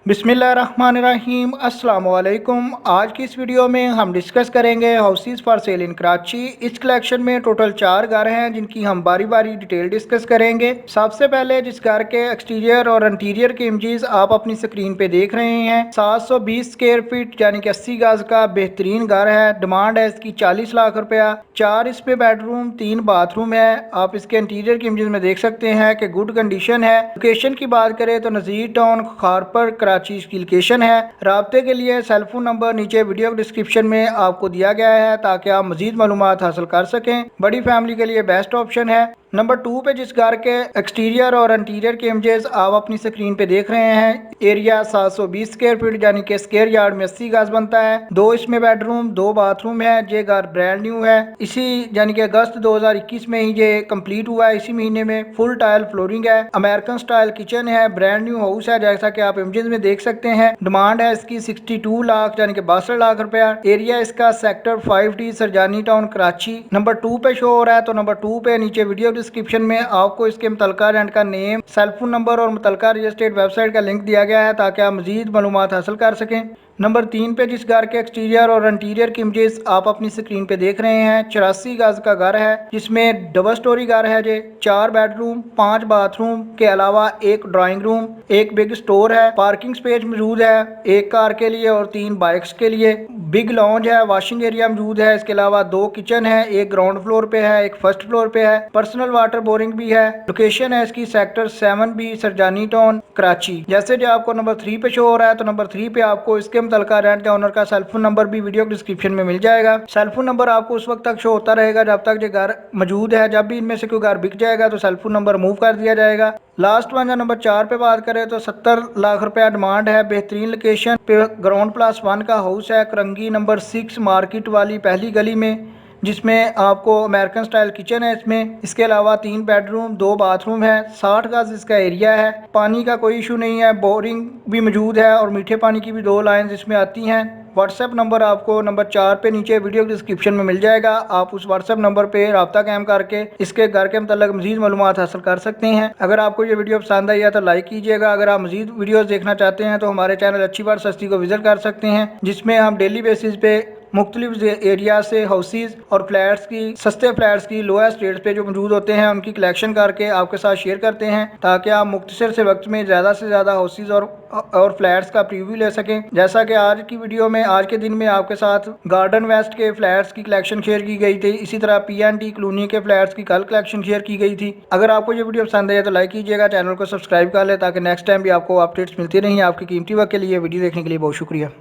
बिस्मिल्लाहिर्रहमानिर्रहीम अस्सलाम वालेकुम। आज की इस वीडियो में हम डिस्कस करेंगे हाउसेस फॉर सेल इन कराची। इस कलेक्शन में टोटल 4 घर हैं जिनकी हम बारी बारी डिटेल डिस्कस करेंगे। सबसे पहले जिस घर के एक्सटीरियर और इंटीरियर के इमेजेस आप अपनी स्क्रीन पे देख रहे हैं, 720 स्क्वायर फीट यानी कि 80 गज का बेहतरीन घर है। डिमांड है इसकी 40 लाख रुपया। 4 इसमें बेडरूम 3 बाथरूम है। आप इसके इंटीरियर के इमेजेस में देख सकते हैं कि गुड कंडीशन है। लोकेशन की बात करें तो नज़ीर टाउन खारपर कराची इसकी लोकेशन है। राब्ते के लिए सेलफोन नंबर नीचे वीडियो डिस्क्रिप्शन में आपको दिया गया है ताकि आप मजीद मालूमात हासिल कर सकें। बड़ी फैमिली के लिए बेस्ट ऑप्शन है। नंबर 2 पे जिस घर के एक्सटीरियर और इंटीरियर के इमेजेस आप अपनी स्क्रीन पे देख रहे हैं, एरिया 720 स्क्वायर फीट यानी कि स्क्वायर यार्ड में 80 गज बनता है। 2 इसमें बेडरूम 2 बाथरूम है। ये घर ब्रांड न्यू है। इसी यानी कि अगस्त 2021 में ही ये कंप्लीट हुआ है। इसी महीने में फुल टाइल फ्लोरिंग है। अमेरिकन स्टाइल किचन है। ब्रांड न्यू हाउस है जैसा कि आप इमेजेस में देख सकते हैं। डिमांड है इसकी 62 लाख यानी कि 62 लाख रुपया। एरिया इसका sector 5D Sarjani town Karachi number 2 पे शो हो रहा है। तो नंबर 2 पे नीचे वीडियो डिस्क्रिप्शन में आपको इसके मुतलका रेंट का नेम, सेलफोन नंबर और मुतलका रियल एस्टेट वेबसाइट का लिंक दिया गया है ताकि आप मजीद मालूमात हासिल कर सकें। नंबर 3 पे जिस घर के एक्सटीरियर और इंटीरियर की इमेजेस आप अपनी स्क्रीन पे देख रहे हैं, 84 गज का घर है जिसमें डबल स्टोरी घर है। जे 4 बेडरूम 5 बाथरूम के अलावा एक ड्राइंग रूम, एक बिग स्टोर है। पार्किंग स्पेस मौजूद है, एक कार के लिए और 3 बाइक्स के लिए। बिग लॉन्ज है, वॉशिंग एरिया मौजूद है। इसके अलावा 2 किचन है, एक ग्राउंड फ्लोर पे है, एक फर्स्ट फ्लोर पे है। पर्सनल वाटर बोरिंग भी है। लोकेशन है इसकी sector 7B Sarjani town Karachi. जैसे जो आपको नंबर 3 पे शो हो रहा है, तो नंबर 3 पे आपको इसके मुतलका रेंट का ओनर का सेलफोन नंबर भी वीडियो डिस्क्रिप्शन में मिल जाएगा। सेलफोन नंबर आपको उस वक्त तक शो होता रहेगा जब तक ये घर मौजूद है। जब भी इनमें से कोई घर बिक जाएगा तो सेलफोन नंबर मूव कर दिया जाएगा। लास्ट वन नंबर 4 पे बात करें तो 70 लाख रुपया डिमांड है। बेहतरीन लोकेशन पे ग्राउंड प्लस 1 का हाउस है करंगी नंबर 6 मार्केट वाली पहली गली में, जिसमें आपको अमेरिकन स्टाइल किचन है इसमें। इसके अलावा 3 बेडरूम 2 बाथरूम है। 60 गज इसका एरिया है। पानी का कोई इशू नहीं है। बोरिंग भी मौजूद है और मीठे पानी की भी 2 लाइन्स इसमें आती हैं। व्हाट्सएप नंबर आपको नंबर 4 पे नीचे वीडियो डिस्क्रिप्शन में मिल जाएगा। आप उस व्हाट्सएप नंबर पे रब्ता कायम करके इसके घर के मतलब मजीद मालूमात हासिल कर सकते हैं। अगर आपको ये वीडियो पसंद आई है तो लाइक कीजिएगा। अगर आप मजीद वीडियोस देखना चाहते हैं तो हमारे चैनल अच्छी बात सस्ती को विजिट कर सकते हैं, जिसमें हम डेली बेसिस पे मुख्तलिफ एरिया से हाउसेज और फ्लैट्स की, सस्ते फ्लैट्स की लोएस्ट रेट्स पे जो मौजूद होते हैं उनकी कलेक्शन करके आपके साथ शेयर करते हैं ताकि आप मुख्तसर से वक्त में ज़्यादा से ज़्यादा हाउसेज और फ्लैट्स का प्रीव्यू ले सकें। जैसा कि आज की वीडियो में, आज के दिन में आपके साथ गार्डन वेस्ट के फ्लैट्स की कलेक्शन शेयर की गई थी। इसी तरह PNT कॉलोनी के फ्लैट्स की कल कलेक्शन शेयर की गई थी। अगर आपको ये वीडियो पसंद है तो लाइक कीजिएगा, चैनल को सब्सक्राइब कर ले ताकि नेक्स्ट टाइम भी आपको अपडेट्स मिलती रहें। आपकी कीमती वक्त के लिए वीडियो देखने के लिए बहुत शुक्रिया।